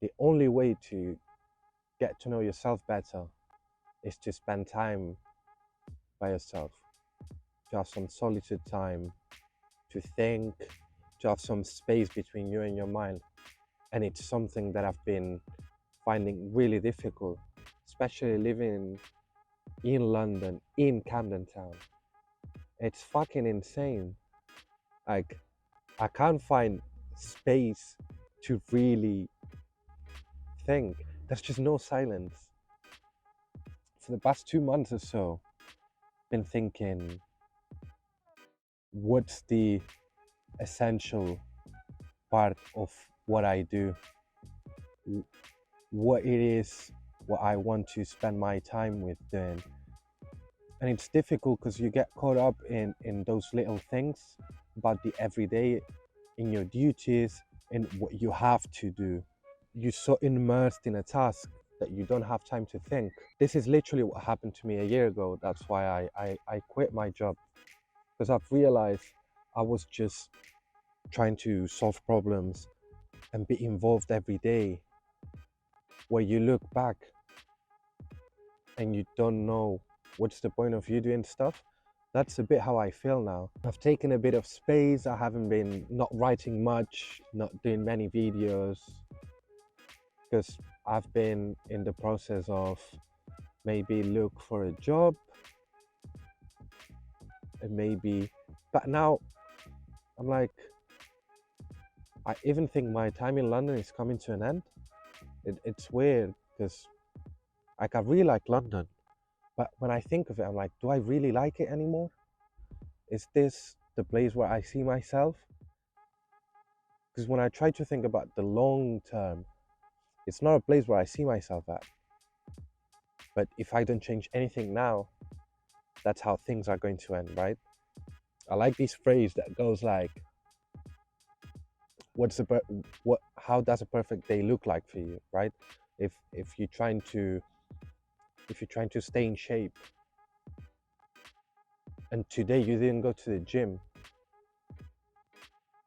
the only way to get to know yourself better is to spend time by yourself, to have some solitude time, to think, to have some space between you and your mind. And it's something that I've been finding really difficult, especially living in London, in Camden Town. It's fucking insane. Like, I can't find space to really think. There's just no silence. For the past 2 months or so, I've been thinking, what's the essential part of what I do? What it is, what I want to spend my time with doing. And it's difficult because you get caught up in those little things about the everyday, in your duties, in what you have to do. You're so immersed in a task that you don't have time to think. This is literally what happened to me a year ago. That's why I quit my job, because I've realized I was just trying to solve problems and be involved every day, where you look back and you don't know what's the point of you doing stuff. That's a bit how I feel now. I've taken a bit of space. I haven't been not writing much, not doing many videos, because I've been in the process of maybe look for a job and maybe, but now I'm like, I even think my time in London is coming to an end. It's weird because like I really like London, but when I think of it, I'm like, do I really like it anymore? Is this the place where I see myself? Because when I try to think about the long term, it's not a place where I see myself at. But if I don't change anything now, that's how things are going to end, right? I like this phrase that goes like, what's the what how does a perfect day look like for you, right? If you're trying to stay in shape and today you didn't go to the gym,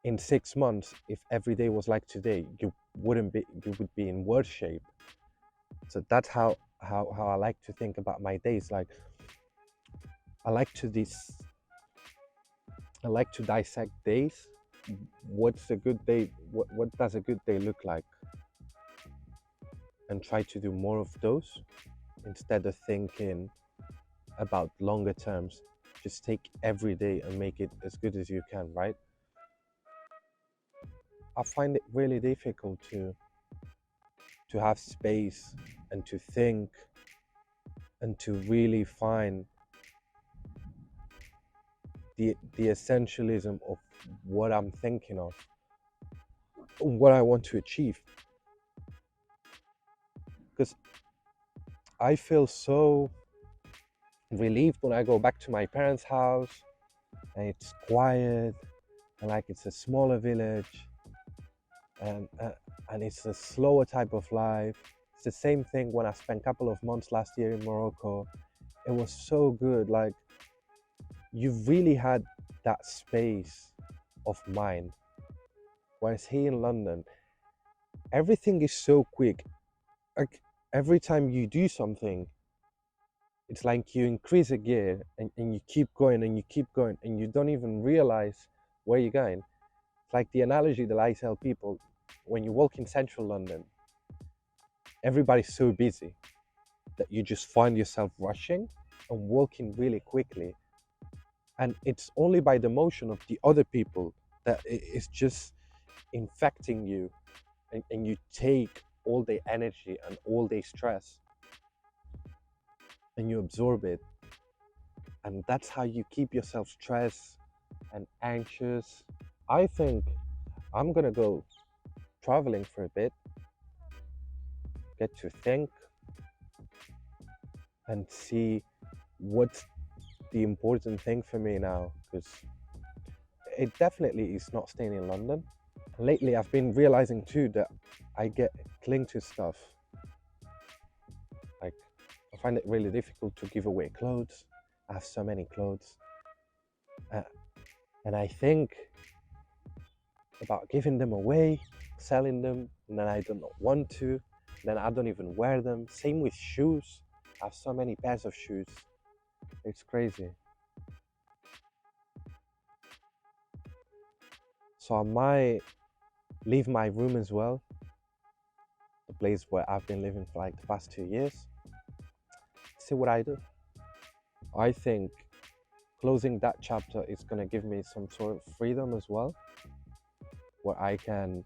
in 6 months, if every day was like today, you would be in worse shape. So that's how I like to think about my days. Like, I like to this I like to dissect days. What's a good day? What does a good day look like? And try to do more of those instead of thinking about longer terms. Just take every day and make it as good as you can, right? I find it really difficult to have space and to think and to really find the essentialism of what I'm thinking of, what I want to achieve. Because I feel so relieved when I go back to my parents' house and it's quiet and like it's a smaller village and uh, and it's a slower type of life. It's the same thing when I spent a couple of months last year in Morocco. It was so good. Like, you really had that space of mind. Whereas here in London, everything is so quick. Like, every time you do something, it's like you increase a gear and you keep going and you keep going and you don't even realize where you're going. It's like the analogy that I tell people: when you walk in central London, everybody's so busy that you just find yourself rushing and walking really quickly. And it's only by the motion of the other people that it's just infecting you, and you take all the energy and all the stress and you absorb it. And that's how you keep yourself stressed and anxious. I think I'm gonna go traveling for a bit, get to think and see what's the important thing for me now, because it definitely is not staying in London. Lately, I've been realizing too that I get cling to stuff. Like, I find it really difficult to give away clothes. I have so many clothes. Uh, and I think about giving them away, selling them, and then I don't want to, then I don't even wear them. Same with shoes. I have so many pairs of shoes. It's crazy. So I might leave my room as well, the place where I've been living for like the past 2 years. See what I do. I think closing that chapter is going to give me some sort of freedom as well, where I can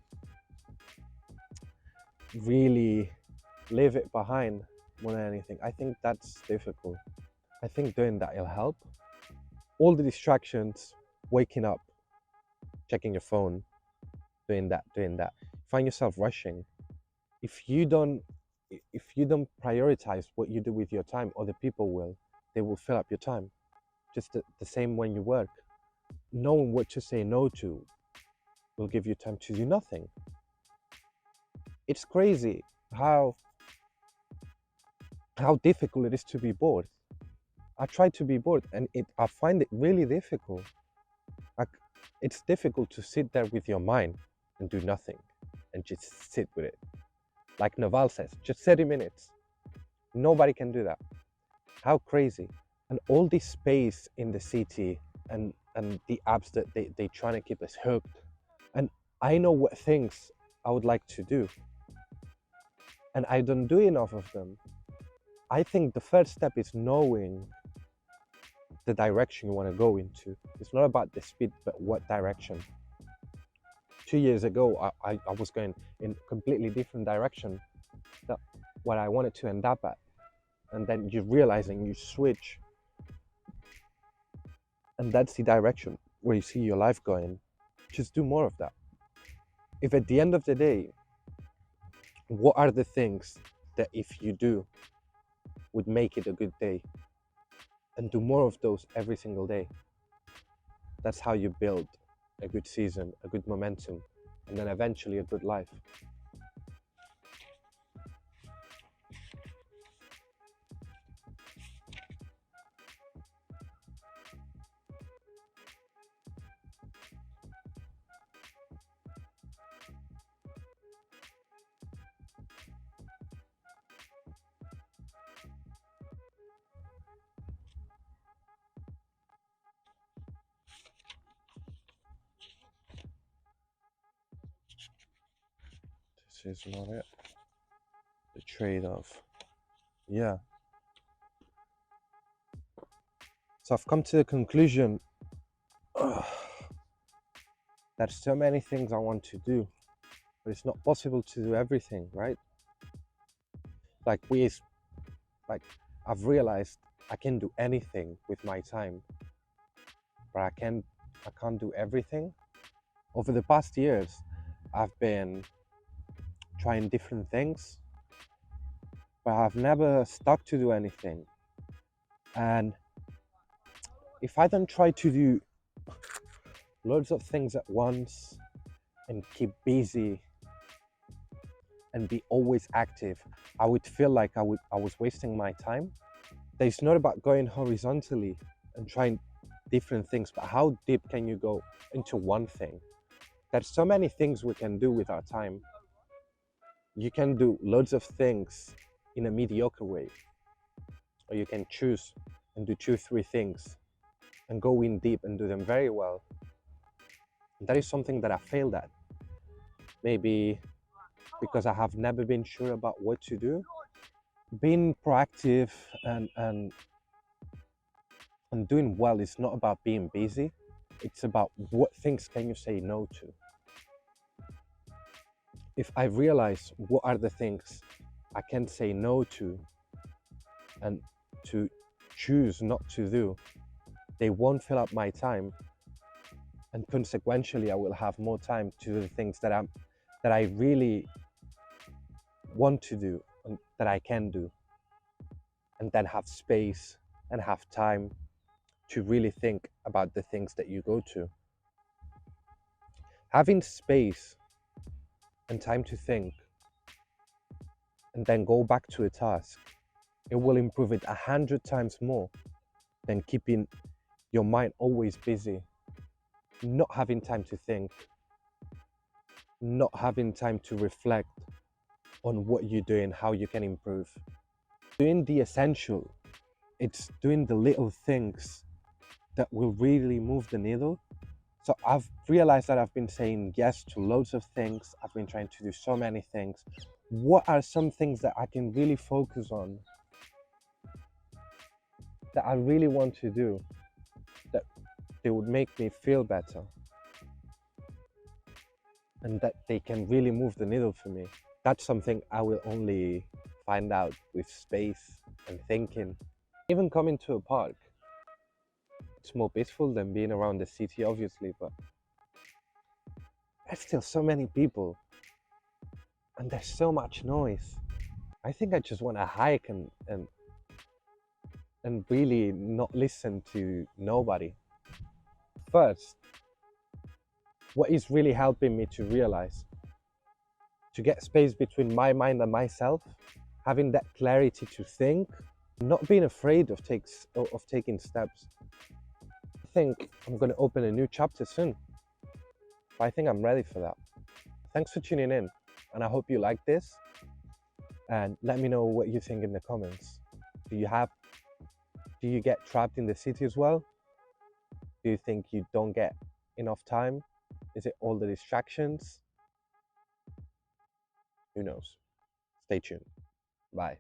really leave it behind more than anything. I think that's difficult. I think doing that will help. All the distractions, waking up, checking your phone, doing that. Find yourself rushing. If you don't if you don't prioritize what you do with your time, other people will. They will fill up your time. Just the same when you work. Knowing what to say no to will give you time to do nothing. It's crazy how difficult it is to be bored. I try to be bored and I find it really difficult. Like, it's difficult to sit there with your mind and do nothing and just sit with it. Like Naval says, just 30 minutes. Nobody can do that. How crazy. And all this space in the city and the apps that they trying to keep us hooked. And I know what things I would like to do. And I don't do enough of them. I think the first step is knowing the direction you want to go into. It's not about the speed, but what direction. 2 years ago, I was going in a completely different direction that what I wanted to end up at. And then you realizing you switch. And that's the direction where you see your life going. Just do more of that. If at the end of the day, what are the things that if you do would make it a good day? And do more of those every single day. That's how you build a good season, a good momentum, and then eventually a good life. This is not it. The trade-off. Yeah. So I've come to the conclusion there's so many things I want to do, but it's not possible to do everything, right? Like I've realized I can do anything with my time, but I can't do everything. Over the past years, I've been trying different things, but I've never stuck to do anything. And if I don't try to do loads of things at once and keep busy and be always active, I would feel like I was wasting my time. It's not about going horizontally and trying different things, but how deep can you go into one thing? There's so many things we can do with our time. You can do loads of things in a mediocre way, or you can choose and do 2, 3 things and go in deep and do them very well. And that is something that I failed at. Maybe because I have never been sure about what to do. Being proactive and doing well is not about being busy. It's about what things can you say no to. If I realize what are the things I can say no to and to choose not to do, they won't fill up my time, and consequentially I will have more time to do the things that I really want to do and that I can do, and then have space and have time to really think about the things that you go to. Having space and time to think and then go back to a task, it will improve it 100 times more than keeping your mind always busy, not having time to think, not having time to reflect on what you're doing, how you can improve. Doing the essential, it's doing the little things that will really move the needle. So I've realized that I've been saying yes to loads of things. I've been trying to do so many things. What are some things that I can really focus on, that I really want to do, that they would make me feel better and that they can really move the needle for me? That's something I will only find out with space and thinking. Even coming to a park, it's more peaceful than being around the city, obviously, but there's still so many people and there's so much noise. I think I just want to hike and really not listen to nobody. First, what is really helping me to realize, to get space between my mind and myself, having that clarity to think, not being afraid of taking steps. I think I'm going to open a new chapter soon. But I think I'm ready for that. Thanks for tuning in, and I hope you like this. And let me know what you think in the comments. Do you have do you get trapped in the city as well? Do you think you don't get enough time? Is it all the distractions? Who knows? Stay tuned. Bye.